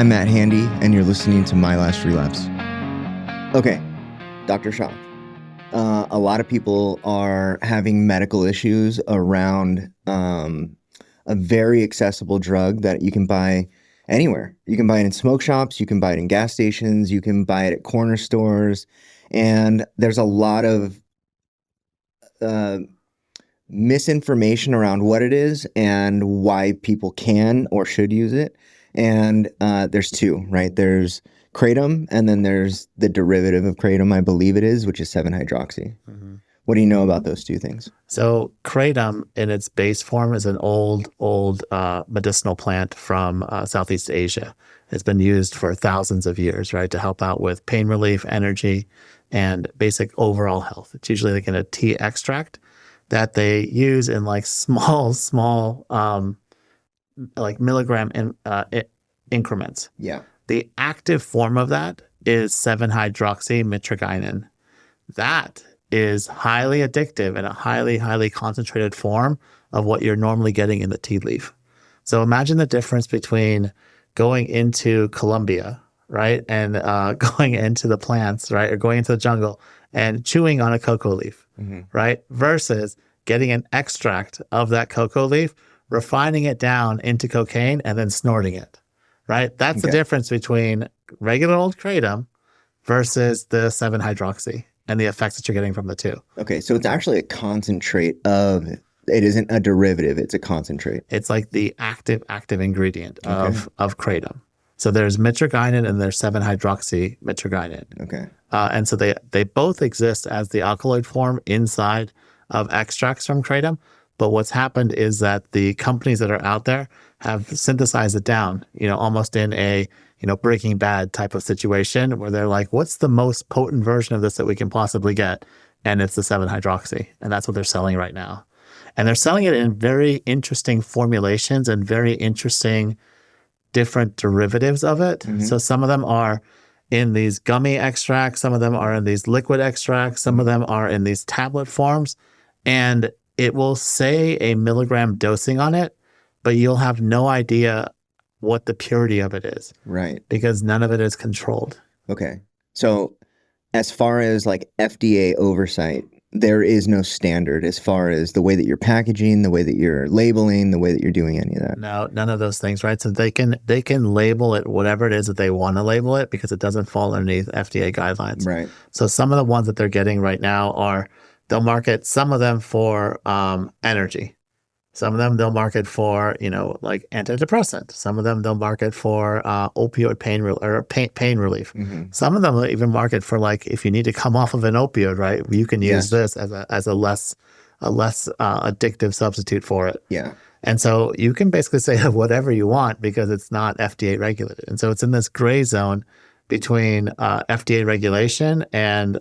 I'm Matt Handy, and you're listening to My Last Relapse. Okay, Dr. Shah. A lot of people are having medical issues around a very accessible drug that you can buy anywhere. You can buy it in smoke shops, you can buy it in gas stations, you can buy it at corner stores, and there's a lot of misinformation around what it is and why people can or should use it. And there's two, right? There's Kratom, and then there's the derivative of Kratom, I believe it is, which is 7-hydroxy. Mm-hmm. What do you know about those two things? So Kratom in its base form is an old medicinal plant from Southeast Asia. It's been used for thousands of years, right, to help out with pain relief, energy, and basic overall health. It's usually like in a tea extract that they use in like small like milligram increments. Yeah. The active form of that is 7-hydroxymitragynine. That is highly addictive and a highly, highly concentrated form of what you're normally getting in the tea leaf. So imagine the difference between going into Colombia, right, and going into the plants, right, or going into the jungle and chewing on a cocoa leaf, mm-hmm. right, versus getting an extract of that cocoa leaf, refining it down into cocaine, and then snorting it, right? That's okay. The difference between regular old Kratom versus the 7-hydroxy and the effects that you're getting from the two. Okay, so it's actually a concentrate of, it isn't a derivative, it's a concentrate. It's like the active ingredient of Kratom. So there's mitragynine and there's 7-hydroxymitragynine. Okay. And so they both exist as the alkaloid form inside of extracts from Kratom. But what's happened is that the companies that are out there have synthesized it down, almost in a, Breaking Bad type of situation where they're like, what's the most potent version of this that we can possibly get? And it's the 7-hydroxy. And that's what they're selling right now. And they're selling it in very interesting formulations and very interesting different derivatives of it. Mm-hmm. So some of them are in these gummy extracts. Some of them are in these liquid extracts. Some of them are in these tablet forms. And it will say a milligram dosing on it, but you'll have no idea what the purity of it is. Right. Because none of it is controlled. Okay. So as far as like FDA oversight, there is no standard as far as the way that you're packaging, the way that you're labeling, the way that you're doing any of that. No, none of those things, right? So they can label it whatever it is that they want to label it because it doesn't fall underneath FDA guidelines. Right. So some of the ones that they're getting right now are, they'll market some of them for energy. Some of them they'll market for, like antidepressant. Some of them they'll market for opioid pain relief. Mm-hmm. Some of them will even market for like if you need to come off of an opioid, right? You can use this as a less addictive substitute for it. Yeah. And so you can basically say whatever you want because it's not FDA regulated. And so it's in this gray zone between FDA regulation and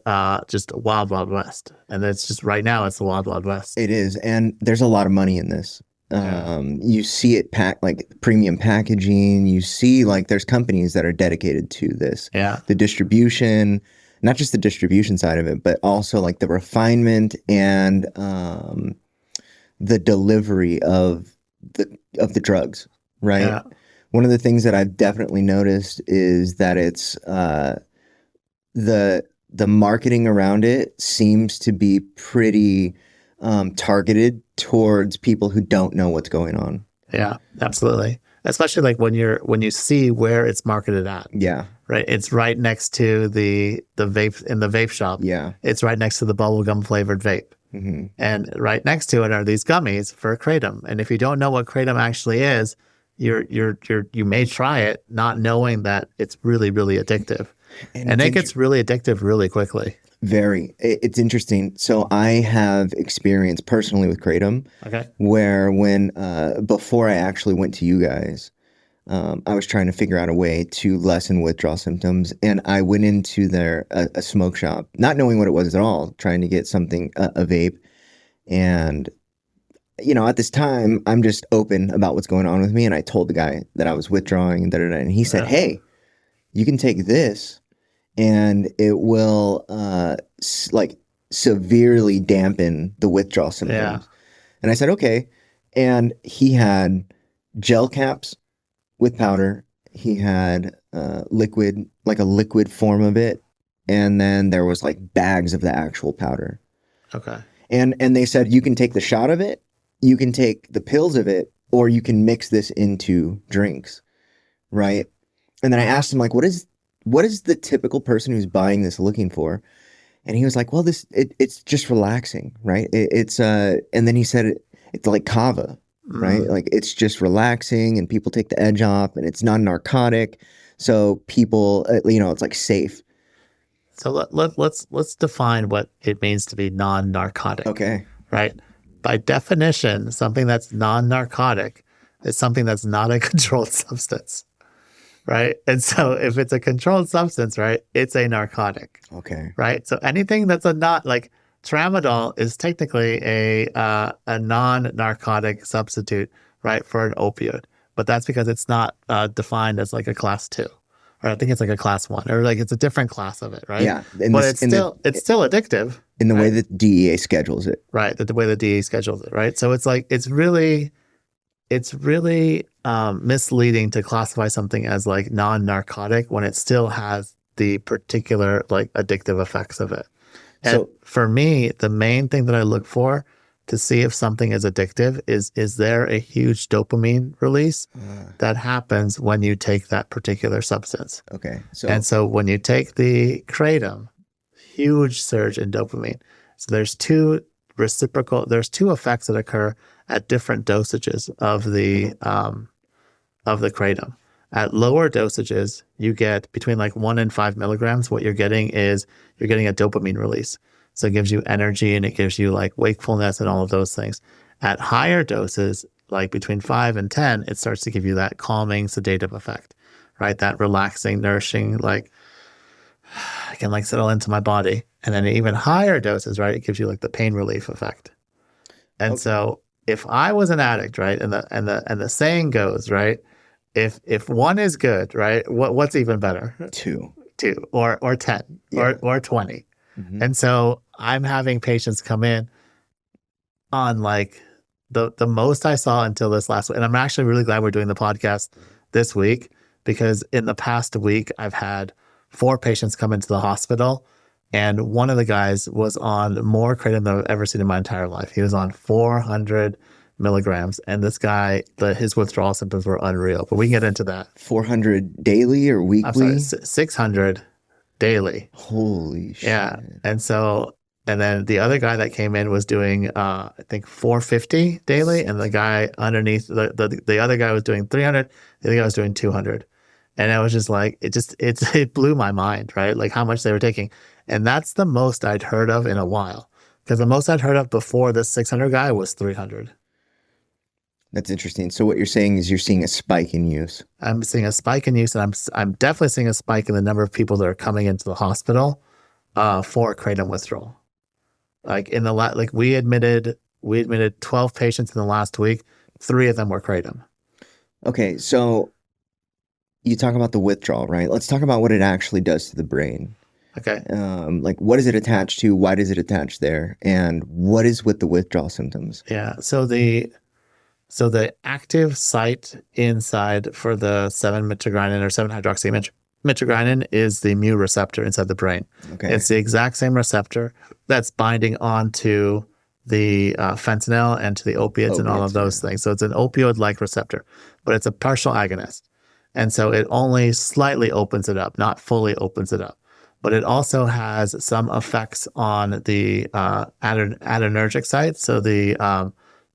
just wild, wild west. And it's just right now it's the wild, wild west. It is. And there's a lot of money in this. You see it like premium packaging. You see like there's companies that are dedicated to this. Yeah. The distribution, not just the distribution side of it, but also like the refinement and the delivery of the drugs, right? Yeah. One of the things that I've definitely noticed is that it's the marketing around it seems to be pretty targeted towards people who don't know what's going on. Yeah, absolutely. Especially like when you see where it's marketed at. Yeah. Right. It's right next to the vape in the vape shop. Yeah. It's right next to the bubblegum flavored vape. Mm-hmm. And right next to it are these gummies for Kratom. And if you don't know what Kratom actually is, you may try it not knowing that it's really, really addictive. And it gets really addictive really quickly. Very. It's interesting. So I have experience personally with Kratom. Okay. Where when before I actually went to you guys, I was trying to figure out a way to lessen withdrawal symptoms, and I went into a smoke shop, not knowing what it was at all, trying to get something, a vape, and at this time, I'm just open about what's going on with me. And I told the guy that I was withdrawing and he said, hey, you can take this and it will severely dampen the withdrawal symptoms. Yeah. And I said, okay. And he had gel caps with powder he had liquid, like a liquid form of it, and then there was like bags of the actual powder. Okay. And they said you can take the shot of it, you can take the pills of it, or you can mix this into drinks, right? And then I asked him like, what is the typical person who's buying this looking for? And he was like, well, it's just relaxing, right? And then he said it's like kava, right? Mm. Like it's just relaxing, and people take the edge off, and it's non-narcotic, so people, it's like safe. So let's define what it means to be non-narcotic, Okay. right? By definition, something that's non-narcotic is something that's not a controlled substance, right? And so if it's a controlled substance, right, it's a narcotic, Okay. right? So anything that's a not like tramadol is technically a non-narcotic substitute, right, for an opioid, but that's because it's not defined as like a class two, or I think it's like a class one, or like it's a different class of it, right? Yeah. In But this it's still addictive, in the way right? that DEA schedules it. Right, the way the DE schedules it, right? So it's like it's really misleading to classify something as like non-narcotic when it still has the particular like addictive effects of it. And So for me, the main thing that I look for to see if something is addictive is there a huge dopamine release that happens when you take that particular substance. okay. And so when you take the kratom, huge surge in dopamine. So there's two effects that occur at different dosages of the kratom. At lower dosages, you get between like 1 and 5 milligrams. What you're getting is you're getting a dopamine release. So it gives you energy and it gives you like wakefulness and all of those things. At higher doses, like between 5 and 10, it starts to give you that calming, sedative effect, right? That relaxing, nourishing, like I can like settle into my body. And then even higher doses, right? It gives you like the pain relief effect. And Okay. so if I was an addict, right, and the saying goes, right, if one is good, right, what's even better? Two. Two or 10 Yeah. or 20. Hmm. And so I'm having patients come in on like the most I saw until this last week. And I'm actually really glad we're doing the podcast this week because in the past week I've had 4 patients come into the hospital, and one of the guys was on more kratom than I've ever seen in my entire life. He was on 400 milligrams, and this guy, his withdrawal symptoms were unreal. But we can get into that. 400 daily or I'm sorry, weekly? 600 daily. Holy Yeah. shit. And then the other guy that came in was doing, I think 450 daily. And the guy underneath the other guy was doing 300. The other guy was doing 200. And I was just like, it blew my mind, right? Like how much they were taking. And that's the most I'd heard of in a while. Because the most I'd heard of before this 600 guy was 300. That's interesting. So what you're saying is you're seeing a spike in use. I'm seeing a spike in use, and I'm definitely seeing a spike in the number of people that are coming into the hospital for kratom withdrawal. Like like we admitted 12 patients in the last week. 3 of them were kratom. Okay, so you talk about the withdrawal, right? Let's talk about what it actually does to the brain. Okay. Like what is it attached to? Why does it attach there? And what is with the withdrawal symptoms? Yeah. So the active site inside for the 7-mitragynine or 7-hydroxymitragynine is the mu receptor inside the brain. Okay. It's the exact same receptor that's binding onto the fentanyl and to the opiates and all of those things. So it's an opioid-like receptor, but it's a partial agonist. And so it only slightly opens it up, not fully opens it up. But it also has some effects on the adrenergic site, so the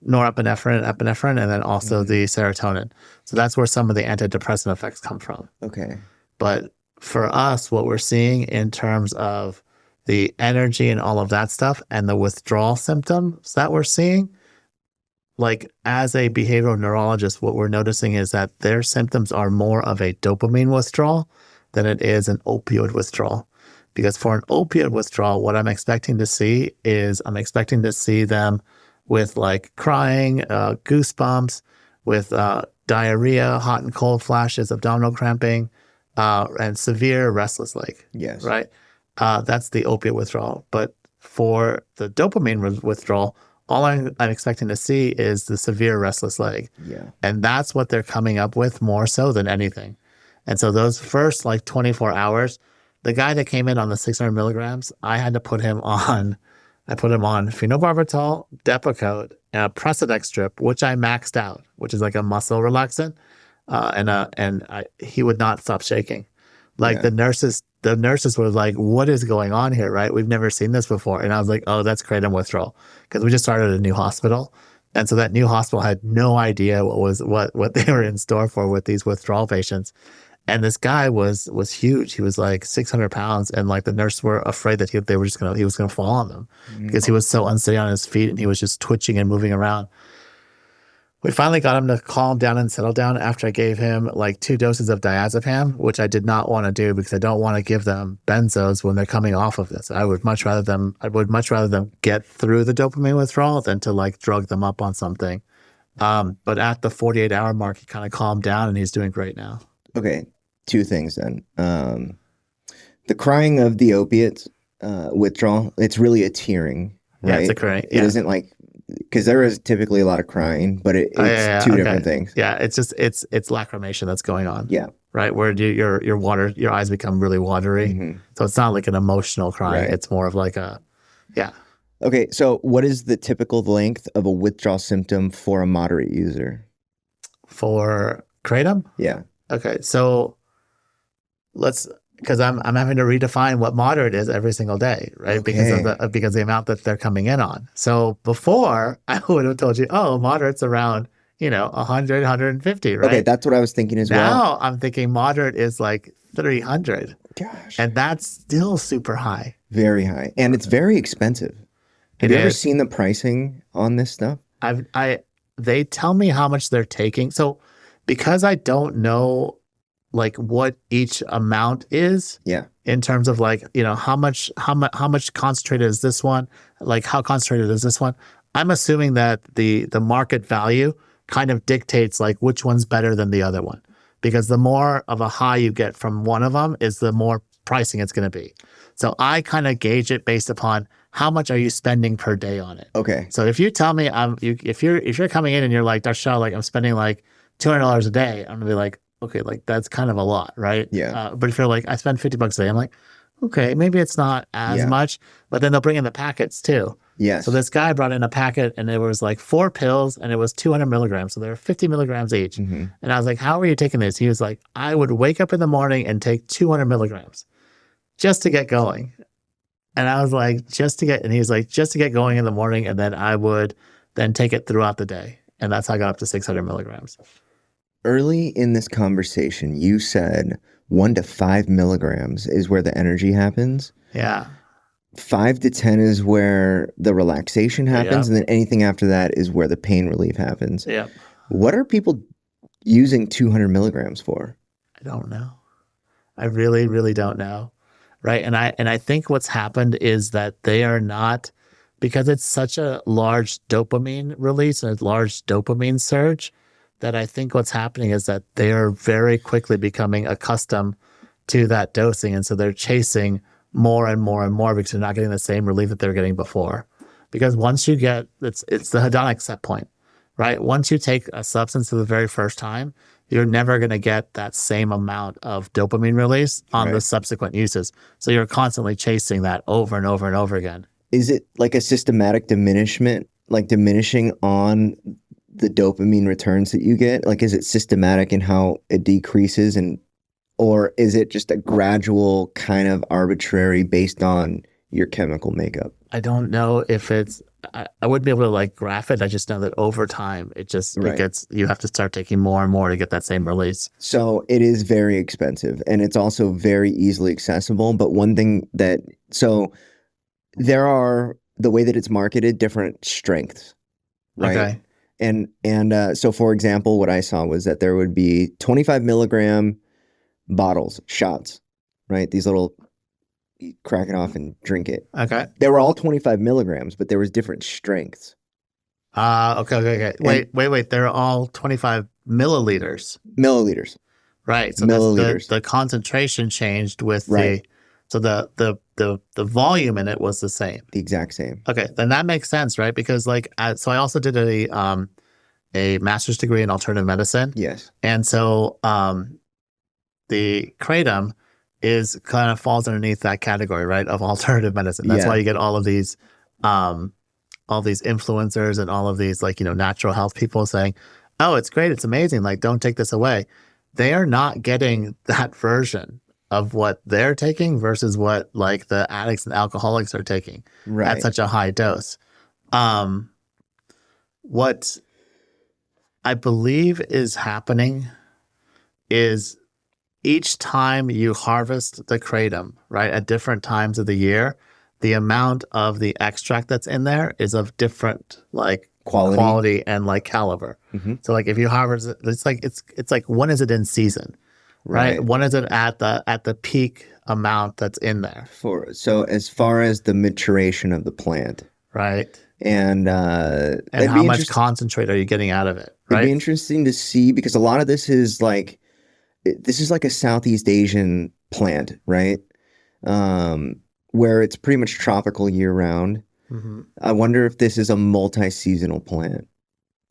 norepinephrine, epinephrine, and then also the serotonin. So that's where some of the antidepressant effects come from. Okay. But for us, what we're seeing in terms of the energy and all of that stuff and the withdrawal symptoms that we're seeing, like as a behavioral neurologist, what we're noticing is that their symptoms are more of a dopamine withdrawal than it is an opioid withdrawal. Because for an opioid withdrawal, what I'm expecting to see is them with like crying, goosebumps, with diarrhea, hot and cold flashes, abdominal cramping, and severe restless leg. Yes. Right? That's the opiate withdrawal. But for the dopamine withdrawal, all I'm expecting to see is the severe restless leg. Yeah. And that's what they're coming up with more so than anything. And so those first like 24 hours, the guy that came in on the 600 milligrams, I had to put him on, I put him on phenobarbital, Depakote, Precedex strip, which I maxed out, which is like a muscle relaxant. He would not stop shaking. Like Yeah. the nurses were like, what is going on here? Right. We've never seen this before. And I was like, oh, that's kratom withdrawal. Because we just started a new hospital. And so that new hospital had no idea what they were in store for with these withdrawal patients. And this guy was huge. He was like 600 pounds. And like the nurses were afraid that he was going to fall on them because he was so unsteady on his feet and he was just twitching and moving around. We finally got him to calm down and settle down after I gave him like 2 doses of diazepam, which I did not want to do because I don't want to give them benzos when they're coming off of this. I would much rather them get through the dopamine withdrawal than to like drug them up on something. But at the 48-hour mark, he kind of calmed down and he's doing great now. Okay, 2 things then. The crying of the opiates withdrawal, it's really a tearing, right? Yeah, it's a crying. Yeah. It isn't like, because there is typically a lot of crying, but it's two different things. Yeah, it's lacrimation that's going on. Yeah. Right, where your eyes become really watery. So it's not like an emotional crying. Right. It's more of like yeah. Okay, so what is the typical length of a withdrawal symptom for a moderate user? For kratom? Yeah. Okay, so because I'm having to redefine what moderate is every single day, right? Okay. Because of the amount that they're coming in on. So before I would have told you, oh, moderate's around 100, 150, right? Okay, that's what I was thinking as well. Now I'm thinking moderate is like 300. Gosh. And that's still super high. Very high, and it's very expensive. Have you ever seen the pricing on this stuff? They tell me how much they're taking. So because I don't know like what each amount is, in terms of like how much concentrated is this one, like how concentrated is this one, I'm assuming that the market value kind of dictates like which one's better than the other one, because the more of a high you get from one of them is the more pricing it's going to be. So I kind of gauge it based upon how much are you spending per day on it. Okay. So if you tell me if you're coming in and you're like, Dr. Shah, like I'm spending like $200 a day, I'm gonna be like, okay, like that's kind of a lot, right? Yeah. But if you're like, I spend $50 a day, I'm like, okay, maybe it's not as much, but then they'll bring in the packets too. Yes. So this guy brought in a packet and it was like 4 pills and it was 200 milligrams. So there were 50 milligrams each. And I was like, how are you taking this? He was like, I would wake up in the morning and take 200 milligrams just to get going. And I was like, and he was like, just to get going in the morning. And then I would then take it throughout the day. And that's how I got up to 600 milligrams. Early in this conversation, you said 1 to 5 milligrams is where the energy happens. Yeah. 5 to 10 is where the relaxation happens. And then anything after that is where the pain relief happens. Yeah. What are people using 200 milligrams for? I don't know. I really, really don't know. Right. And I think what's happened is that they are not, because it's such a large dopamine release and a large dopamine surge, that I think what's happening is that they are very quickly becoming accustomed to that dosing. And so they're chasing more and more and more because they're not getting the same relief that they were getting before. Because once you get, it's the hedonic set point, right? Once you take a substance for the very first time, you're never going to get that same amount of dopamine release on the subsequent uses. So you're constantly chasing that over and over and over again. Is it like a systematic diminishment, like diminishing on the dopamine returns that you get? Like, is it systematic in how it decreases, or is it just a gradual kind of arbitrary based on your chemical makeup? I don't know if it's, I wouldn't be able to like graph it. I just know that over time, it gets, you have to start taking more and more to get that same release. So it is very expensive and it's also very easily accessible. But one thing so there are, the way that it's marketed, different strengths, right? Okay. And so for example, what I saw was that there would be 25 milligram bottles, shots, right? These little, you crack it off and drink it. Okay. They were all 25 milligrams, but there was different strengths. Okay. Wait. They're all 25 milliliters. Milliliters. Right. So milliliters. The concentration changed with the volume in it was the same. The exact same. Okay. Then that makes sense, right? Because like, so I also did a master's degree in alternative medicine. Yes. And so, the kratom is kind of falls underneath that category, right, of alternative medicine. That's why Yeah. you get all these influencers and all of these like, natural health people saying, "Oh, it's great, it's amazing, like don't take this away." They are not getting that version of what they're taking versus what like the addicts and alcoholics are taking at Right. such a high dose. Um, what I believe is happening is each time you harvest the kratom, right, at different times of the year, the amount of the extract that's in there is of different like Quality. quality and like caliber. Hmm. So like if you harvest it, it's like when is it in season, right? Right. When is it at the peak amount that's in there, So as far as the maturation of the plant, right? and And how much concentrate are you getting out of it, it'd be right? interesting to see because a lot of this is like a Southeast Asian plant, right? Um, where it's pretty much tropical year round. Hmm. I wonder if this is a multi-seasonal plant.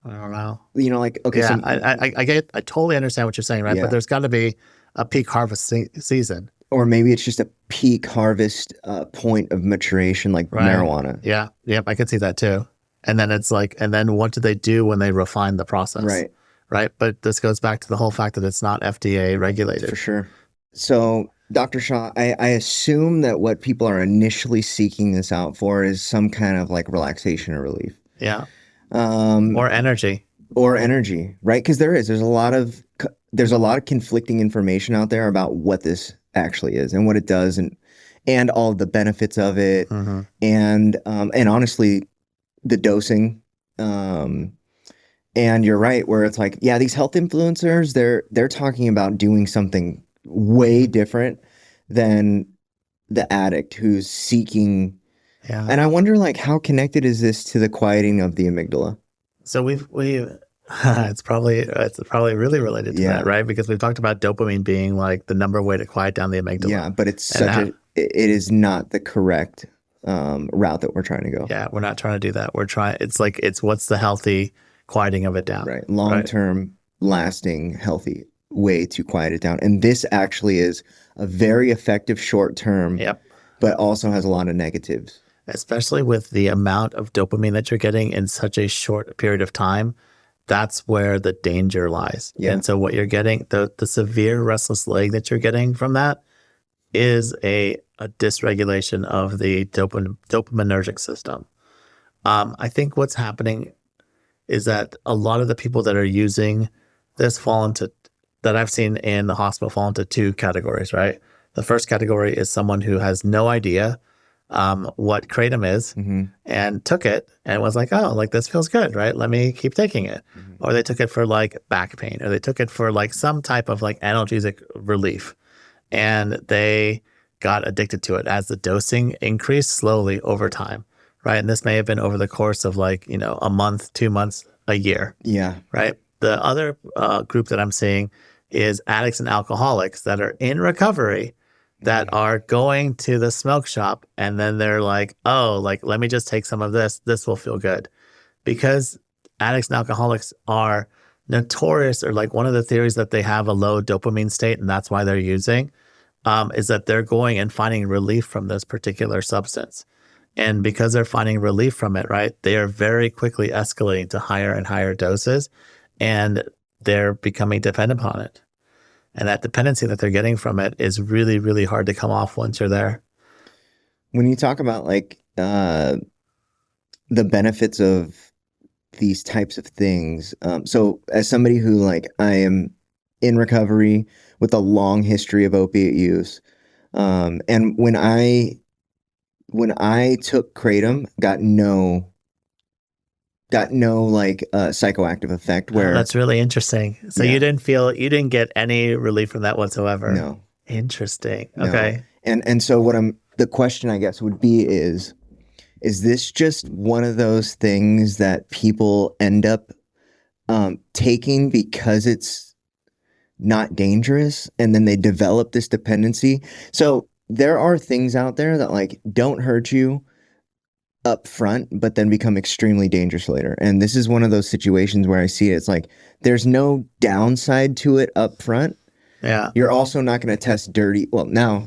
I don't know. Like okay, Yeah, so I totally understand what you're saying, right? But yeah, there's got to be a peak harvest season, or maybe it's just a peak harvest point of maturation, like right? marijuana. Yeah, yep, I could see that too. And then it's like, and then what do they do when they refine the process, Right, right? But this goes back to the whole fact that it's not FDA for regulated. sure. So, Dr. Shaw, I assume that what people are initially seeking this out for is some kind of like relaxation or relief. Yeah, Um, or energy. or energy, right? Because there's a lot of conflicting information out there about what this actually is and what it does, and all of the benefits of it, Hmm. and honestly, the dosing. Um, and you're right, where it's like, yeah, these health influencers, they're talking about doing something way different than the addict who's seeking. Yeah. And I wonder, like, how connected is this to the quieting of the amygdala? So we it's probably really related to that, Yeah. right? Because we've talked about dopamine being like the number way to quiet down the amygdala, Yeah, but and it is not the correct route that we're trying to go. yeah, we're not trying to do that. We're trying. It's what's the healthy quieting of it down, Right. Long right? term, lasting, healthy way to quiet it down. And this actually is a very effective short term, Yep. but also has a lot of negatives. Especially with the amount of dopamine that you're getting in such a short period of time, that's where the danger lies. Yeah. And so what you're getting, the severe restless leg that you're getting from that is a dysregulation of the dopaminergic system. I think what's happening is that a lot of the people that are using this that I've seen in the hospital fall into two categories, right? The first category is someone who has no idea what kratom is Hmm. and took it and was like, oh, like this feels good, right? Let me keep taking it. Hmm. Or they took it for like back pain, or they took it for like some type of like analgesic relief. And they got addicted to it as the dosing increased slowly over time, right? And this may have been over the course of like, a month, 2 months, a year, Yeah. right? The other group that I'm seeing is addicts and alcoholics that are in recovery that are going to the smoke shop and then they're like, oh, like, let me just take some of this. This will feel good. Because addicts and alcoholics are notorious, or like one of the theories that they have a low dopamine state and that's why they're using is that they're going and finding relief from this particular substance. And because they're finding relief from it, right, they are very quickly escalating to higher and higher doses and they're becoming dependent upon it. And that dependency that they're getting from it is really, really hard to come off once you're there. When you talk about like the benefits of these types of things, so as somebody who like I am in recovery with a long history of opiate use, and when I took kratom, got no like psychoactive effect Oh, where that's really interesting. So yeah, you didn't get any relief from that whatsoever. no, Interesting. no. Okay. And so the question I guess would be is this just one of those things that people end up taking because it's not dangerous and then they develop this dependency? So there are things out there that like don't hurt you up front, but then become extremely dangerous later. And this is one of those situations where I see it. It's like there's no downside to it up front, Yeah. You're also not going to test dirty. Well,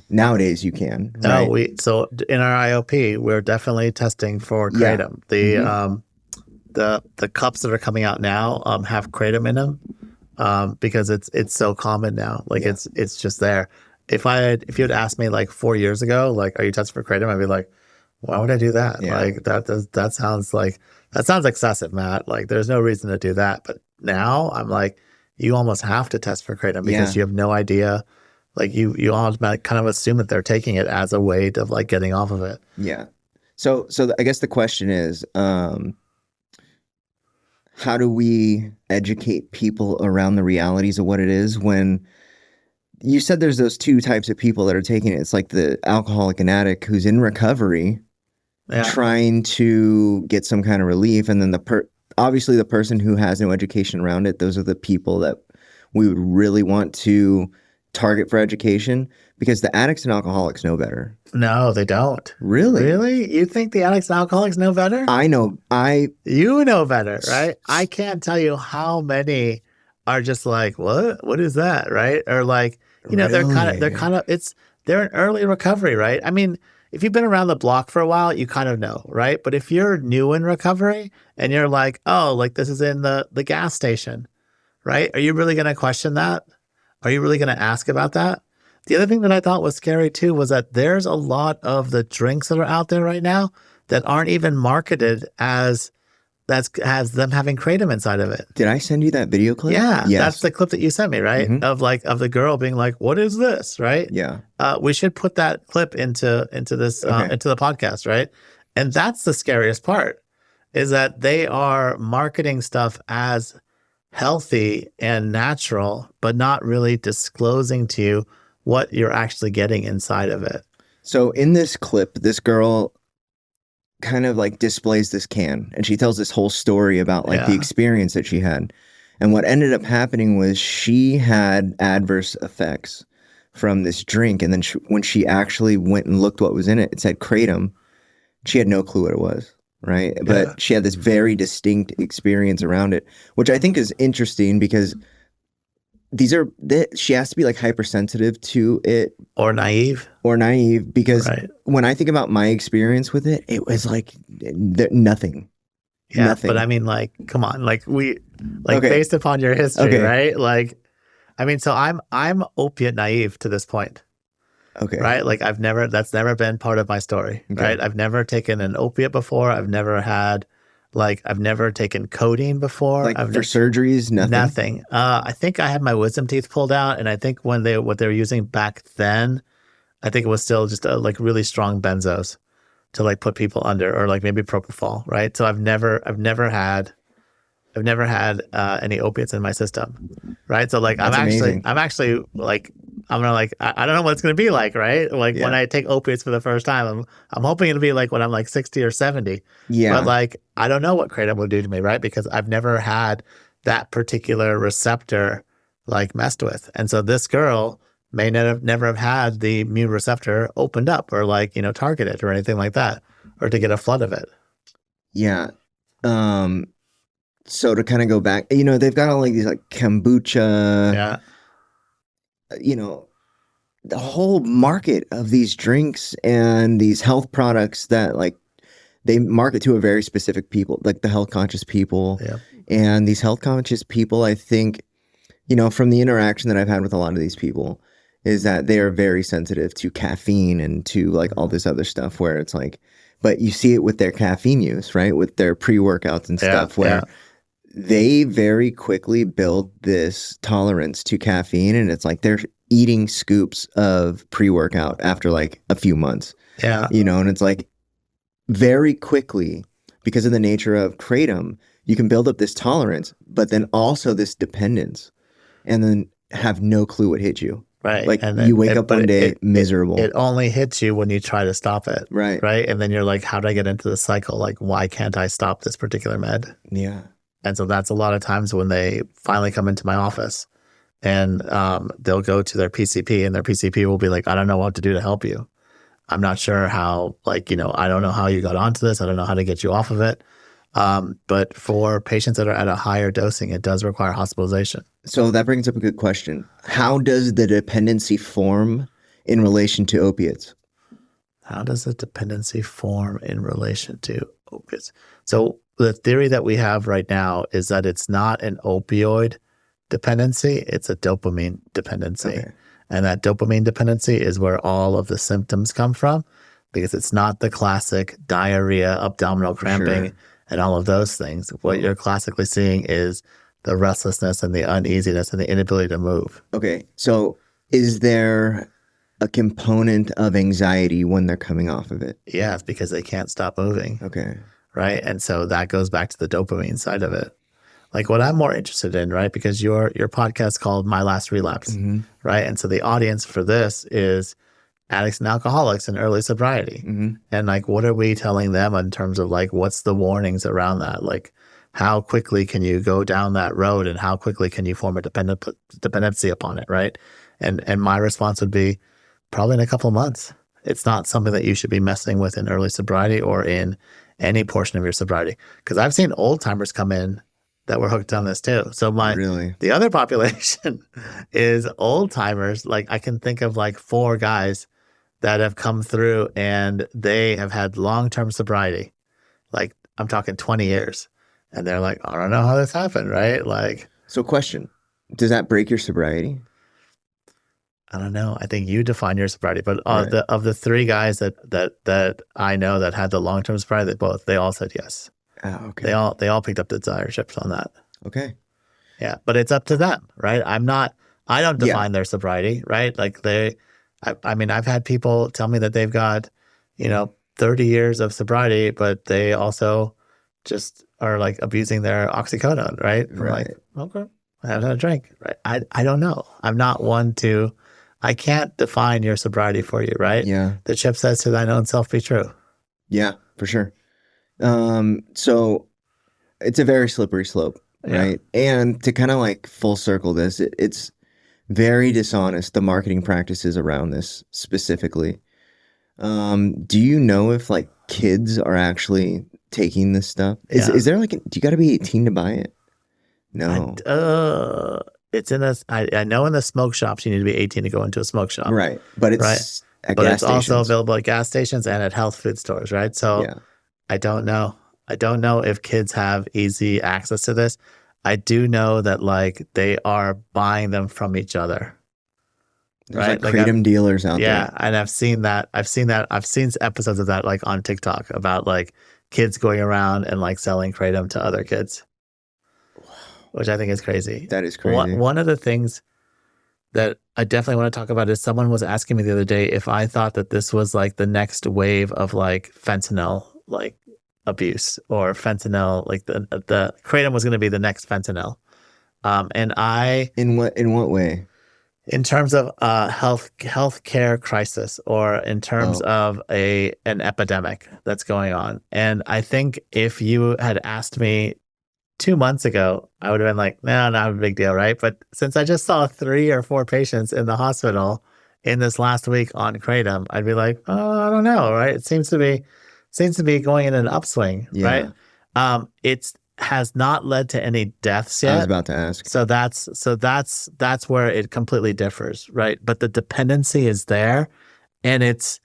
nowadays you can, No, right? so in our IOP, we're definitely testing for Yeah. kratom. Hmm. The cups that are coming out now have kratom in them, because it's so common now. Like Yeah. it's just there. If you had asked me like 4 years ago, like, are you testing for kratom? I'd be like, why would I do that? Yeah. Like that sounds excessive, Matt. Like there's no reason to do that. But now I'm like, you almost have to test for kratom because Yeah. you have no idea. Like you automatically kind of assume that they're taking it as a way of like getting off of it. Yeah. So I guess the question is, how do we educate people around the realities of what it is when you said there's those two types of people that are taking it? It's like the alcoholic and addict who's in recovery Yeah. trying to get some kind of relief, and then obviously the person who has no education around it. Those are the people that we would really want to target for education, because the addicts and alcoholics know better. No, they don't. Really? Really? You think the addicts and alcoholics know better? I know. You know better, right? I can't tell you how many are just like, what? What is that? Right? Or like, Really? they're in early recovery, right? I mean, if you've been around the block for a while, you kind of know, right? But if you're new in recovery and you're like, oh, like this is in the gas station, right? Are you really going to question that? Are you really going to ask about that? The other thing that I thought was scary too was that there's a lot of the drinks that are out there right now that aren't even marketed as that's has them having kratom inside of it. Did I send you that video clip? Yeah, that's Yes. the clip that you sent me, right? Hmm. Of the girl being like, "What is this?" Right? Yeah. We should put that clip into this Okay. into the podcast, right? And that's the scariest part is that they are marketing stuff as healthy and natural, but not really disclosing to you what you're actually getting inside of it. So in this clip, this girl kind of like displays this can, and she tells this whole story about like the Yeah. experience that she had. And what ended up happening was she had adverse effects from this drink. And then when she actually went and looked what was in it, it said kratom. She had no clue what it was, right? Yeah. But she had this very distinct experience around it, which I think is interesting because she has to be like hypersensitive to it Or naive. or naive, because Right. when I think about my experience with it, it was like nothing. Yeah. Nothing. But I mean, like, come on. Okay. Based upon your history, Okay. right? Like, I mean, so I'm opiate naive to this point, Okay. right? Like that's never been part of my story, Okay. right? I've never taken an opiate before. I've never taken codeine before. Like for surgeries, nothing. Nothing. I think I had my wisdom teeth pulled out, and I think what they were using back then, I think it was still just like really strong benzos to like put people under, or like maybe propofol, right? So I've never had any opiates in my system, right? So like That's amazing. I'm actually like I'm gonna like I don't know what it's gonna be like, right? Like when Yeah. I take opiates for the first time, I'm hoping it'll be like when I'm like 60 or 70. Yeah. But like I don't know what kratom will do to me, right? Because I've never had that particular receptor like messed with, and so this girl may never have had the mu receptor opened up or like targeted or anything like that, or to get a flood of it. Yeah. So to kind of go back, they've got all like these like kombucha, Yeah. The whole market of these drinks and these health products that like they market to a very specific people, like the health conscious people. Yeah. And these health conscious people, I think, from the interaction that I've had with a lot of these people, is that they are very sensitive to caffeine and to like all this other stuff where it's like, but you see it with their caffeine use, right? With their pre-workouts and stuff where they very quickly build this tolerance to caffeine, and it's like they're eating scoops of pre-workout after like a few months. Yeah. And it's like very quickly, because of the nature of kratom, you can build up this tolerance, but then also this dependence, and then have no clue what hit you. Right. Like and then, you wake up one day miserable. It only hits you when you try to stop it. Right. Right. And then you're like, how do I get into the cycle? Like, why can't I stop this particular med? Yeah. And so that's a lot of times when they finally come into my office, and they'll go to their PCP, and their PCP will be like, I don't know what to do to help you. I'm not sure how, I don't know how you got onto this. I don't know how to get you off of it. But for patients that are at a higher dosing, it does require hospitalization. So that brings up a good question. How does the dependency form in relation to opiates? How does a dependency form in relation to opiates? So the theory that we have right now is that it's not an opioid dependency, it's a dopamine dependency. Okay. And that dopamine dependency is where all of the symptoms come from because it's not the classic diarrhea, abdominal cramping, Sure. and all of those things. What you're classically seeing is the restlessness and the uneasiness and the inability to move. Okay. So is there a component of anxiety when they're coming off of it? Yeah, it's because they can't stop moving. Okay. Right. And so that goes back to the dopamine side of it. Like what I'm more interested in, right? Because your podcast called My Last Relapse, Mm-hmm. right? And so the audience for this is addicts and alcoholics in early sobriety. Mm-hmm. And like what are we telling them in terms of like what's the warnings around that? Like how quickly can you go down that road and how quickly can you form a dependency upon it, right? And my response would be probably in a couple of months. It's not something that you should be messing with in early sobriety or in any portion of your sobriety. Because I've seen old timers come in that were hooked on this too. So Really? the other population is old timers. Like I can think of like 4 guys that have come through and they have had long-term sobriety. Like I'm talking 20 years. And they're like, I don't know how this happened, right? Like, So question, does that break your sobriety? I don't know. I think you define your sobriety, but Right. of the 3 guys that I know that had the long-term sobriety, they all said yes. Oh, okay. They all picked up the desireships on that. Okay. Yeah, but it's up to them, right? I don't Yeah. define their sobriety, right? Like I mean, I've had people tell me that they've got, 30 years of sobriety, but they also just are like abusing their oxycodone, right? I'm like, okay, I haven't had a drink, right? I don't know. I'm not one to, I can't define your sobriety for you, right? Yeah. The chip says to thine own self be true. Yeah, for sure. So it's a very slippery slope, Yeah. right? And to kind of like full circle this, it's very dishonest, the marketing practices around this specifically. Do you know if like kids are actually taking this stuff? Yeah. Is there like, do you got to be 18 to buy it? No. It's in I know in the smoke shops you need to be 18 to go into a smoke shop. Right. But it's Right. at But gas it's also stations. available at gas stations and at health food stores, right? So Yeah. I don't know. I don't know if kids have easy access to this. I do know that like they are buying them from each other. There's Right? like Like Kratom dealers out yeah, there. and I've seen that. I've seen episodes of that like on TikTok about like kids going around and like selling Kratom to other kids, which I think is crazy. That is crazy. One of the things that I definitely want to talk about is someone was asking me the other day if I thought that this was like the next wave of like fentanyl like abuse or fentanyl, like the Kratom was going to be the next fentanyl. And I, In what way? in terms of healthcare crisis or in terms of an epidemic that's going on. And I think if you had asked me 2 months ago, I would have been like, no, not a big deal, right? But since I just saw 3 or 4 patients in the hospital in this last week on Kratom, I'd be like, oh, I don't know, right? It seems to be going in an upswing, Yeah. right? It's has not led to any deaths I was yet. about to ask. So that's where it completely differs, right? But the dependency is there, and it's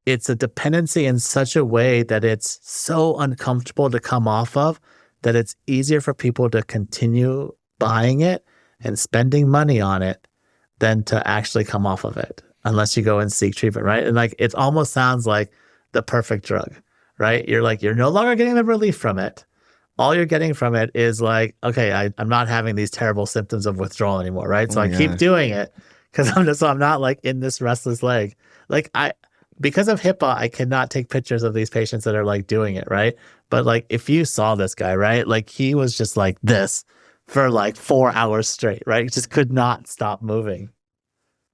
a dependency in such a way that it's so uncomfortable to come off of that it's easier for people to continue buying it and spending money on it than to actually come off of it unless you go and seek treatment, right? And like it almost sounds like the perfect drug, right? You're no longer getting the relief from it. All you're getting from it is like, okay, I'm not having these terrible symptoms of withdrawal anymore, right? Oh So I my keep gosh. doing it because I'm not like in this restless leg. Like because of HIPAA, I cannot take pictures of these patients that are like doing it, right? But like if you saw this guy, right? Like he was just like this for like 4 hours straight, right? He just could not stop moving.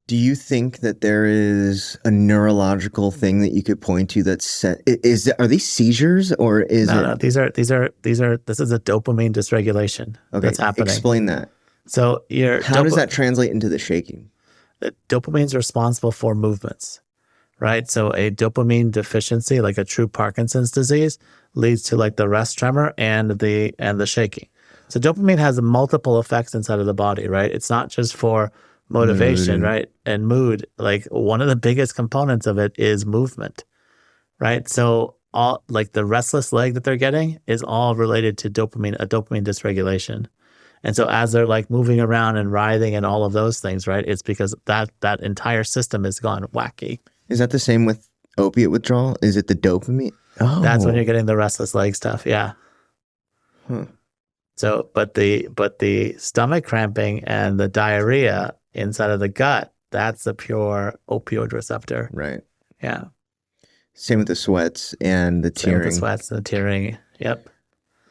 Do you think that there is a neurological thing that you could point to that's are these seizures or is No, it? no, this is a dopamine dysregulation Okay, that's happening. explain that. So How does that translate into the shaking? Dopamine is responsible for movements, right? So a dopamine deficiency, like a true Parkinson's disease, leads to like the rest tremor and the shaking. So dopamine has multiple effects inside of the body, right? It's not just for Mood motivation, and right? And mood. Like one of the biggest components of it is movement, right? So all like the restless leg that they're getting is all related to dopamine, a dopamine dysregulation. And so as they're like moving around and writhing and all of those things, right? It's because that entire system has gone wacky. is that the same with opiate withdrawal? Is it the dopamine? That's when you're Oh, getting the restless leg stuff. Yeah. huh. So, but the stomach cramping and the diarrhea inside of the gut, that's a pure opioid receptor. Right. Yeah. Same with the sweats and the Same with the tearing. sweats and the tearing. Yep.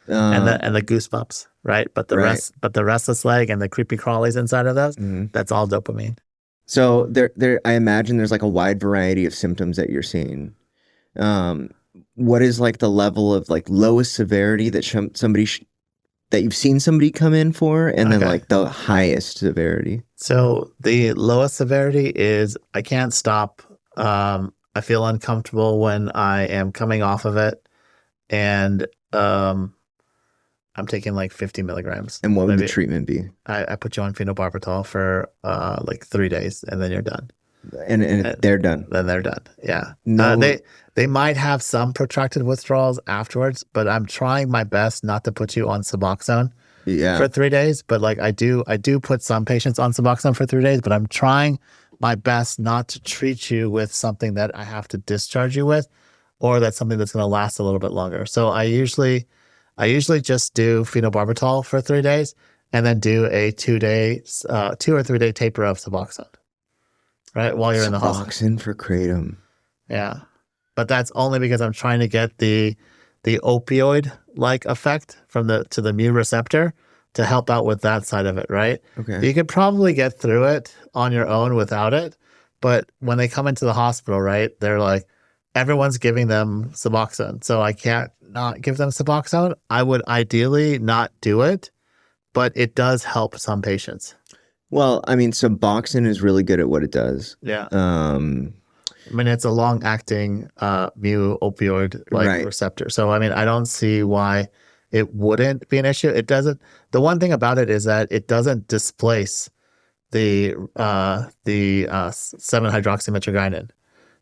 Um, And the goosebumps, right? right. But the restless leg and the creepy crawlies inside of those, Mhm. that's all dopamine. So I imagine there's like a wide variety of symptoms that you're seeing. Um, what is like the level of like lowest severity that that you've seen somebody come in for, and then Okay. like the highest severity? So the lowest severity is I can't stop. I feel uncomfortable when I am coming off of it, and I'm taking like 50 milligrams. And what would the Maybe treatment be? I put you on phenobarbital for like 3 days, and then you're done. And And they're done. then they're done. Yeah. No, They might have some protracted withdrawals afterwards, but I'm trying my best not to put you on Suboxone yeah. for 3 days. But like I do put some patients on Suboxone for 3 days, but I'm trying my best not to treat you with something that I have to discharge you with, or that's something that's going to last a little bit longer. So I usually just do phenobarbital for 3 days and then do a 2 day, 2 or 3 day taper of Suboxone, right? While you're in the hospital. Suboxone for kratom. Yeah. But that's only because I'm trying to get the opioid like effect from to the mu receptor to help out with that side of it, right? Okay. You could probably get through it on your own without it, but when they come into the hospital, right, they're like everyone's giving them Suboxone. So I can't not give them Suboxone. I would ideally not do it, but it does help some patients. Well, I mean, Suboxone is really good at what it does. Yeah. Um, I mean, it's a long-acting mu opioid like right. receptor. So, I mean, I don't see why it wouldn't be an issue. It doesn't. The one thing about it is that it doesn't displace the 7-hydroxymetrogynin.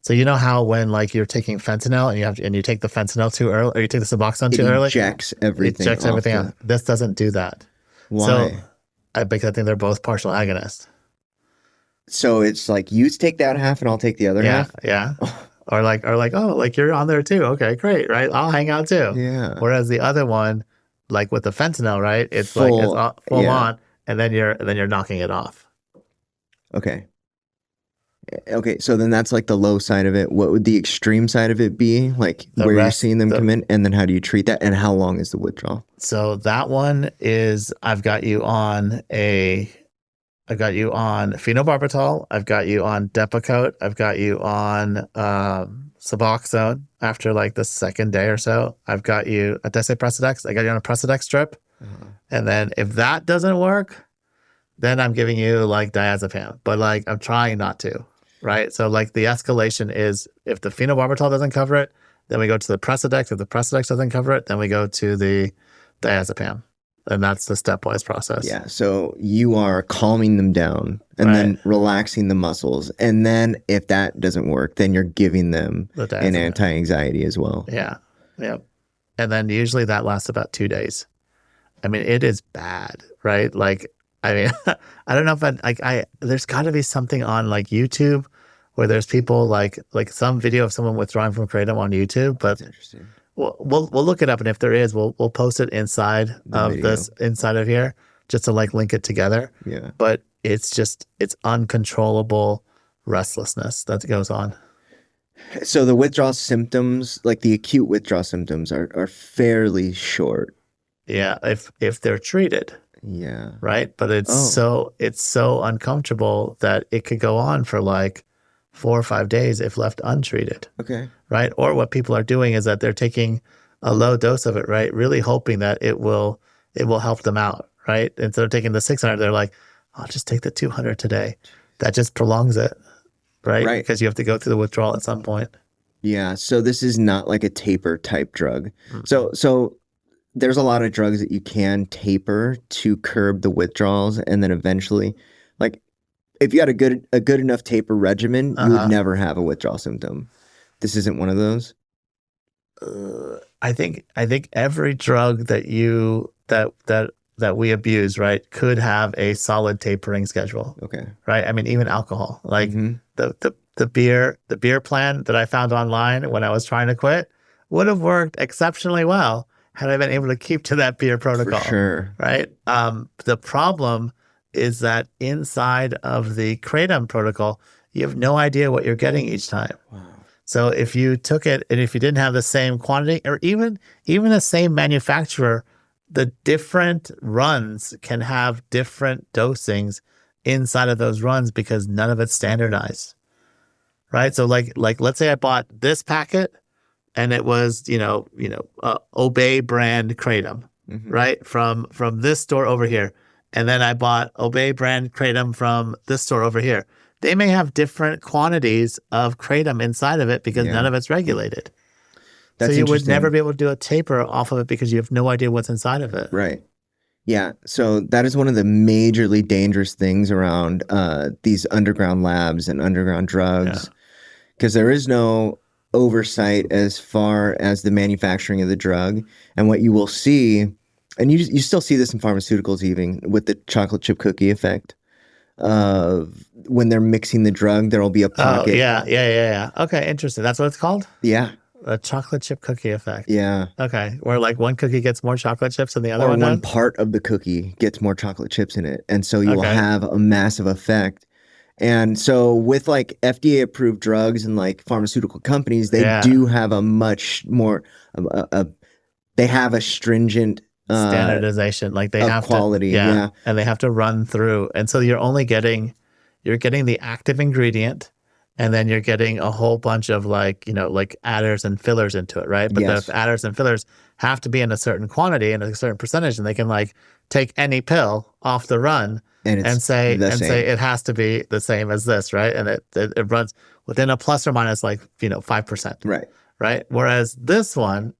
So you know how when like you're taking fentanyl and you take the fentanyl too early, or you take the Suboxone It too early, ejects it everything ejects off everything the. out. This doesn't do that. So Why? because I think they're both partial agonists. So it's like you take that half and I'll take the other Yeah, half. yeah. Or like, oh, like you're on there too. Okay, great, right? I'll hang out too. Yeah. Whereas the other one, like with the fentanyl, right? It's like it's Full. full Yeah. on, and then you're knocking it off. Okay. Okay. So then that's like the low side of it. What would the extreme side of it be? Like The where you're rest, seeing them the come in, and then how do you treat that? And how long is the withdrawal? so that one is I've got you on phenobarbital. I've got you on Depakote. I've got you on Suboxone after like the second day or so. I've got you, did I say Precedex? I got you on a Precedex strip. Uh-huh. And then if that doesn't work, then I'm giving you like diazepam. But like I'm trying not to, right? So like the escalation is if the phenobarbital doesn't cover it, then we go to the Precedex. If the Precedex doesn't cover it, then we go to the diazepam. And that's the stepwise process. Yeah. So you are calming them down and Right. then relaxing the muscles. And then if that doesn't work, then you're giving them The an diazepam. anti-anxiety as well. Yeah. Yep. And then usually that lasts about 2 days. I mean, it is bad, right? Like, I mean, I don't know if there's got to be something on like YouTube where there's people like some video of someone withdrawing from Kratom on YouTube, but That's interesting. we'll look it up, and if there is, we'll post it inside of video. this inside of here just to like link it together. Yeah. But it's uncontrollable restlessness that goes on. So the withdrawal symptoms, like the acute withdrawal symptoms, are fairly short. Yeah, if they're treated. Yeah. Right. But it's so uncomfortable that it could go on for like 4 or 5 days if left untreated. Okay. Right. Or what people are doing is that they're taking a low dose of it, right? Really hoping that it will help them out. Right. Instead of taking the 600, they're like, I'll just take the 200 today. That just prolongs it. Right. Right. Because you have to go through the withdrawal at some point. Yeah. So this is not like a taper type drug. Mm. So there's a lot of drugs that you can taper to curb the withdrawals, and then eventually, like if you had a good enough taper regimen, you would Uh-huh. never have a withdrawal symptom. This isn't one of those. I think every drug that we abuse, right, could have a solid tapering schedule, Okay. right? I mean, even alcohol, like Mm-hmm. the beer plan that I found online when I was trying to quit would have worked exceptionally well had I been able to keep to that beer For protocol, sure. right? The problem is that inside of the Kratom protocol, you have no idea what you're getting each time. Wow. So if you took it and if you didn't have the same quantity or even the same manufacturer, the different runs can have different dosings inside of those runs because none of it's standardized. Right? So like let's say I bought this packet and it was, Obey brand Kratom, Mm-hmm. right? From this store over here. And then I bought Obey brand Kratom from this store over here. They may have different quantities of Kratom inside of it because none Yeah. of it's regulated. So That's you would never interesting. be able to do a taper off of it because you have no idea what's inside of it. Right. Yeah. So that is one of the majorly dangerous things around these underground labs and underground Yeah. drugs, because there is no oversight as far as the manufacturing of the drug. And what you will see, and you still see this in pharmaceuticals, even with the chocolate chip cookie effect of when they're mixing the drug, there will be a Oh, pocket. yeah. Okay, interesting. That's what it's called? Yeah. The chocolate chip cookie effect. Yeah. Okay, where like one cookie gets more chocolate chips than the other Or one one does? part of the cookie gets more chocolate chips in it. And so you will Okay. have a massive effect. And so with like FDA approved drugs and like pharmaceutical companies, they Yeah. do have a much more they have a stringent Standardization. Like they of have to, quality. yeah, Yeah. and they have to run through. And so you're getting the active ingredient and then you're getting a whole bunch of like adders and fillers into it, right? But the Yes. adders and fillers have to be in a certain quantity and a certain percentage, and they can like take any pill off the run And and it's say the and say same. it has to be the same as this, right? And it runs within a plus or minus like 5%, Right. right? Whereas this one,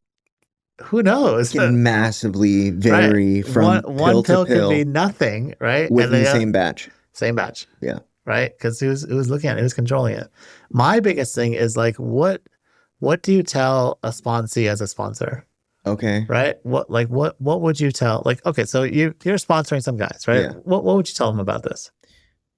who knows? Can massively Right. vary One from one pill to pill could be pill nothing, right? And within the the same batch. same batch, Yeah. right? Because who was looking at it, who's controlling it. My biggest thing is like what do you tell a sponsee as a sponsor, Okay. right? What would you tell? Like, okay, so you're sponsoring some guys, right? Yeah. What would you tell them about this?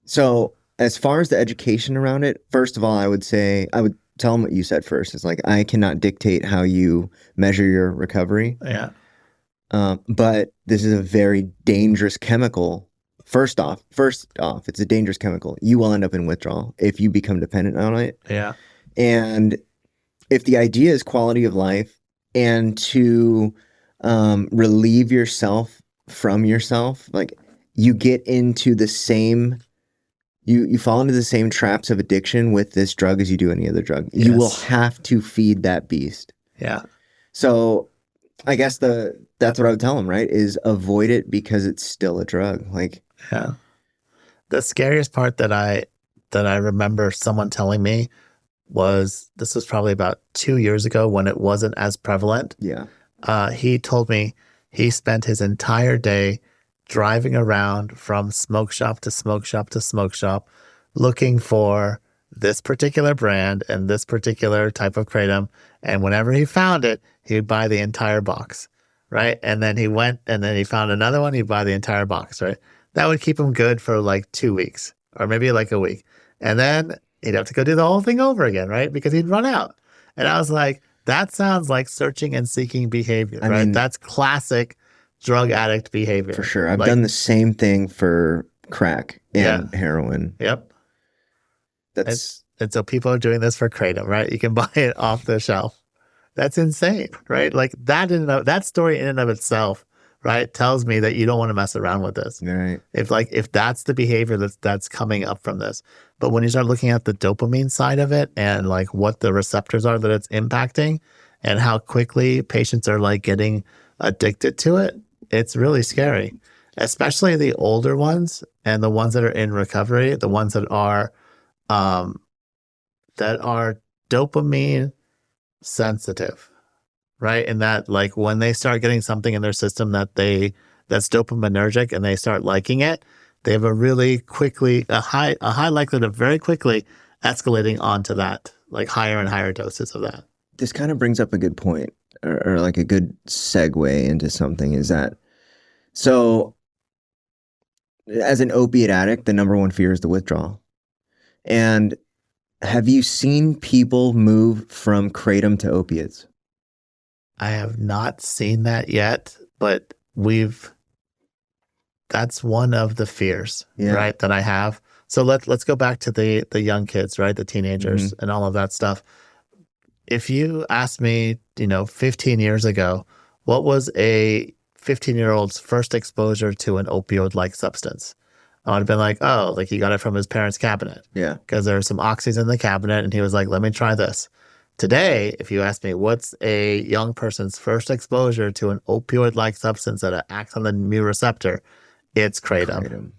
So as far as the education around it, first of all, I would say I would tell them what you said first. It's like I cannot dictate how you measure your recovery, Yeah. but this is a very dangerous chemical. First off, it's a dangerous chemical. You will end up in withdrawal if you become dependent on it. Yeah. And if the idea is quality of life and to relieve yourself from yourself, like you get into the same you fall into the same traps of addiction with this drug as you do any other drug. You will Yes. have to feed that beast. Yeah. So I guess that's what I would tell them, right? Is avoid it because it's still a drug. Like, Yeah. The scariest part that I remember someone telling me was this was probably about 2 years ago when it wasn't as prevalent. yeah, He told me he spent his entire day driving around from smoke shop to smoke shop to smoke shop looking for this particular brand and this particular type of kratom. And whenever he found it, he would buy the entire box, right? And then he went and then he found another one, he'd buy the entire box, right? That would keep him good for like 2 weeks or maybe like a week. And then he'd have to go do the whole thing over again, right? Because he'd run out. And I was like, that sounds like searching and seeking behavior, I right? mean, That's classic drug addict for behavior. sure. I've Like, done the same thing for crack yeah, and heroin. yep. And, That's and so people are doing this for kratom, right? You can buy it off the shelf. That's insane, right? Like that story in and of itself, right, tells me that you don't want to mess around with this. right. If that's the behavior that's coming up from this. But when you start looking at the dopamine side of it and like what the receptors are that it's impacting and how quickly patients are like getting addicted to it, it's really scary. Especially the older ones and the ones that are in recovery, the ones um that are dopamine sensitive, right? And that like when they start getting something in their system that's dopaminergic and they start liking it, they have a really quickly a high likelihood of very quickly escalating onto that, like higher and higher doses of that. This kind of brings up a good point, or like a good segue into something is that so as an opiate addict, the number one fear is the withdrawal. And have you seen people move from kratom to opiates? I have not seen that yet, but we've that's one of the fears, Yeah. right, that I have. So let's go back to the young kids, right, the teenagers and all of that stuff. If you asked me, 15 years ago, what was a 15-year-old's first exposure to an opioid-like substance? I would have been like, oh, like he got it from his parents' cabinet. Yeah. Because there were some oxys in the cabinet, and he was like, let me try this. Today, if you ask me, what's a young person's first exposure to an opioid-like substance that acts on the mu receptor? It's kratom, Kratom.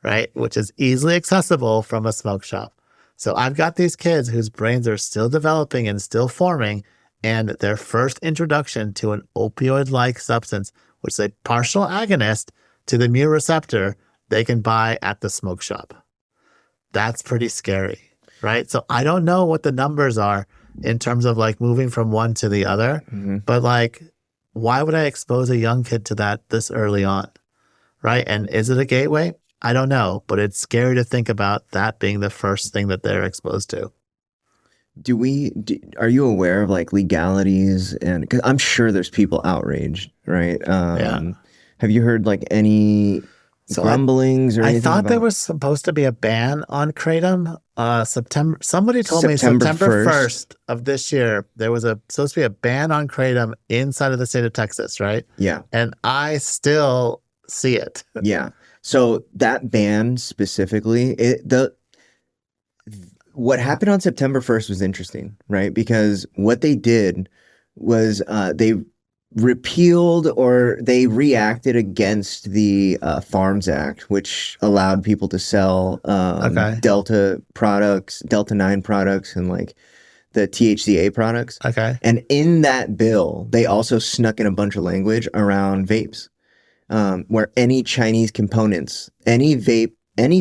right? Which is easily accessible from a smoke shop. So I've got these kids whose brains are still developing and still forming, and their first introduction to an opioid-like substance, which is a partial agonist to the mu receptor, they can buy at the smoke shop. That's pretty scary, right? So I don't know what the numbers are in terms of like moving from one to the other, but like, why would I expose a young kid to that this early on, right? And is it a gateway? I don't know, but it's scary to think about that being the first thing that they're exposed to. Are you aware of like legalities? And because I'm sure there's people outraged, right? Yeah. Have you heard like any So grumblings or I anything thought there about was supposed to be a ban on kratom. Somebody told me September September 1st? 1st of this year, there was supposed to be a ban on kratom inside of the state of Texas, right? Yeah. And I still see it. Yeah. So that ban specifically, what happened on September 1st was interesting, right? Because what they did was they repealed or they reacted against the Farms Act, which allowed people to sell Okay. Delta products, Delta 9 products, and like the THCA products. Okay. And in that bill, they also snuck in a bunch of language around vapes, where any Chinese components, any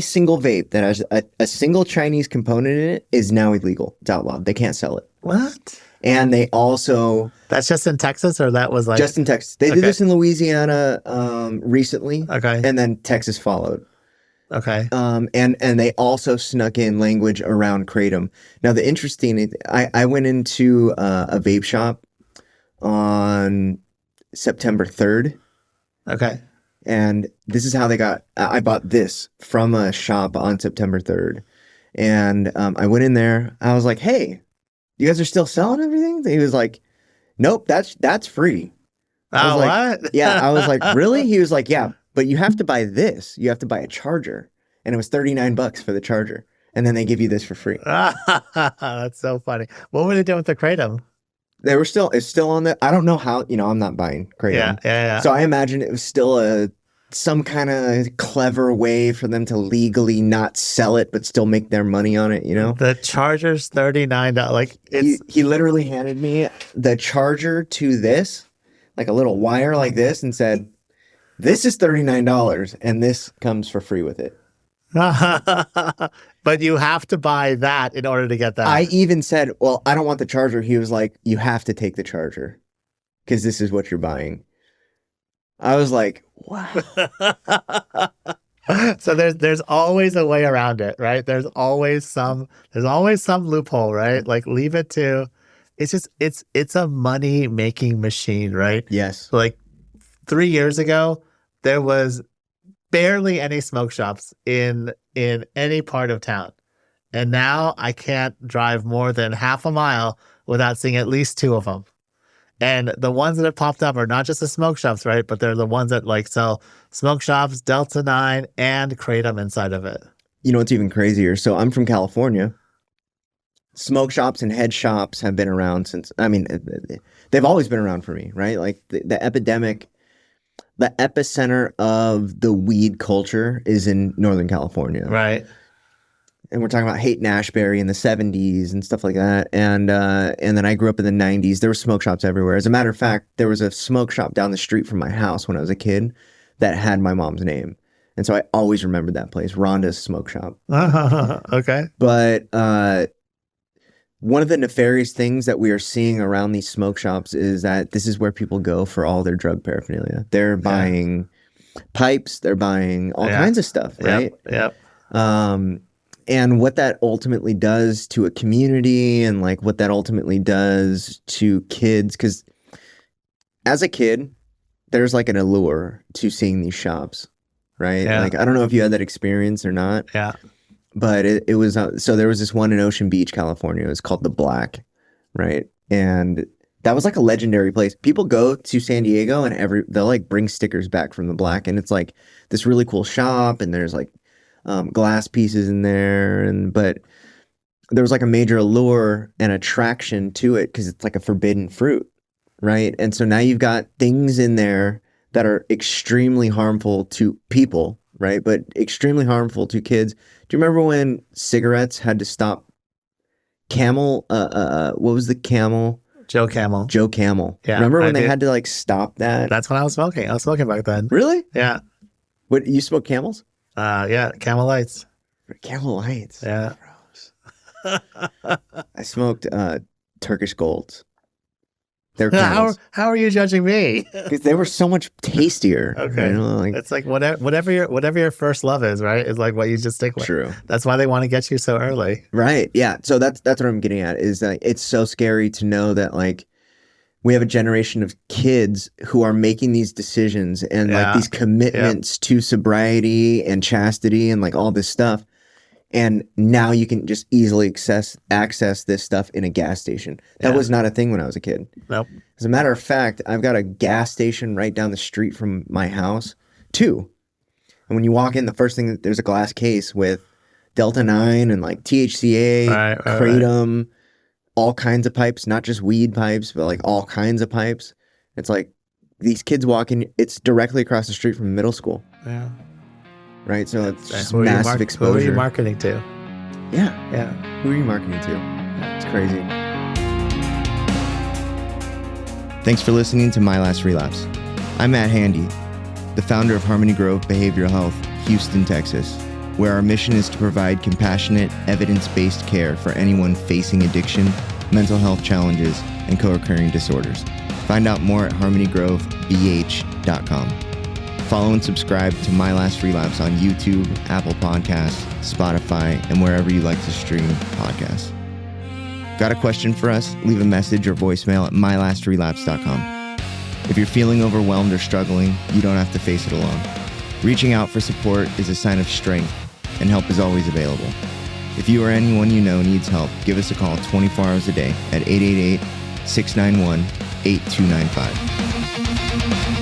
single vape that has a single Chinese component in it is now illegal. It's outlawed. They can't sell it. What? And they also That's just in Texas, or that was like just in Texas. They did this in Louisiana recently, Okay. and then Texas followed. Okay. And they also snuck in language around kratom. Now the interesting, I went into a vape shop on September 3rd. Okay. And this is how I bought this from a shop on September 3rd. And I went in there. I was like, hey, you guys are still selling everything? He was like, nope, that's free. I was Oh, like, what? yeah. I was like, really? He was like, yeah, but you have to buy this. You have to buy a charger. And it was $39 for the charger. And then they give you this for free. That's so funny. What were they doing with the kratom? It's still on I don't know how, I'm not buying kratom. Yeah. So I imagine it was still some kind of clever way for them to legally not sell it, but still make their money on it, The charger's $39. Like he literally handed me the charger to this, like a little wire like this, and said, this is $39 and this comes for free with it. But you have to buy that in order to get that. I even said, well, I don't want the charger. He was like, you have to take the charger because this is what you're buying. I was like, wow. So there's always a way around it, right? There's always some loophole, right? Like leave it to it's a money making machine, right? Yes. Like 3 years ago, there was barely any smoke shops in any part of town. And now I can't drive more than half a mile without seeing at least two of them. And the ones that have popped up are not just the smoke shops, right? But they're the ones that like sell smoke shops, Delta 9, and kratom inside of it. You know what's even crazier? So I'm from California. Smoke shops and head shops have been around since, they've always been around for me, right? Like the epidemic, the epicenter of the weed culture is in Northern California. Right. and we're talking about Haight-Ashbury in the 70s and stuff like that. And then I grew up in the 90s. There were smoke shops everywhere. As a matter of fact, there was a smoke shop down the street from my house when I was a kid that had my mom's name. And so I always remembered that place, Rhonda's Smoke Shop. Okay. But one of the nefarious things that we are seeing around these smoke shops is that this is where people go for all their drug paraphernalia. They're buying pipes, they're buying all kinds of stuff, right? Yep. And what that ultimately does to a community and like what that ultimately does to kids, because as a kid, there's like an allure to seeing these shops, right? Yeah. Like, I don't know if you had that experience or not. Yeah. But it was, so there was this one in Ocean Beach, California. It was called The Black, right? And that was like a legendary place. People go to San Diego and they'll like bring stickers back from The Black. And it's like this really cool shop and there's like glass pieces in there. But there was like a major allure and attraction to it because it's like a forbidden fruit, right? And so now you've got things in there that are extremely harmful to people, right? But extremely harmful to kids. Do you remember when cigarettes had to stop? Camel, what was the Camel? Joe Camel. Joe Camel. Yeah, remember when they had to like stop that? That's when I was smoking. I was smoking back then. Really? Yeah. What, you smoked Camels? Yeah, Camel Lights. Camel Lights. Yeah. I smoked Turkish Golds. They're Camels. How are you judging me? Because they were so much tastier. Okay. You know, like, it's like whatever your first love is, right? Is like what you just stick with. True. That's why they want to get you so early. Right. Yeah. So that's what I'm getting at is that it's so scary to know that like we have a generation of kids who are making these decisions and like these commitments to sobriety and chastity and like all this stuff. And now you can just easily access this stuff in a gas station. That was not a thing when I was a kid. Nope. As a matter of fact, I've got a gas station right down the street from my house, too. And when you walk in, the first thing, there's a glass case with Delta 9 and like THCA, Kratom, all kinds of pipes, not just weed pipes, but like all kinds of pipes. It's like these kids walk in, it's directly across the street from middle school. Yeah. Right, so it's just who massive exposure. Who are you marketing to? Yeah. Who are you marketing to? It's crazy. Thanks for listening to My Last Relapse. I'm Matt Handy, the founder of Harmony Grove Behavioral Health, Houston, Texas, where our mission is to provide compassionate, evidence-based care for anyone facing addiction, mental health challenges, and co-occurring disorders. Find out more at harmonygrovebh.com. Follow and subscribe to My Last Relapse on YouTube, Apple Podcasts, Spotify, and wherever you like to stream podcasts. Got a question for us? Leave a message or voicemail at mylastrelapse.com. If you're feeling overwhelmed or struggling, you don't have to face it alone. Reaching out for support is a sign of strength, and help is always available. If you or anyone you know needs help, give us a call 24 hours a day at 888-691-8295.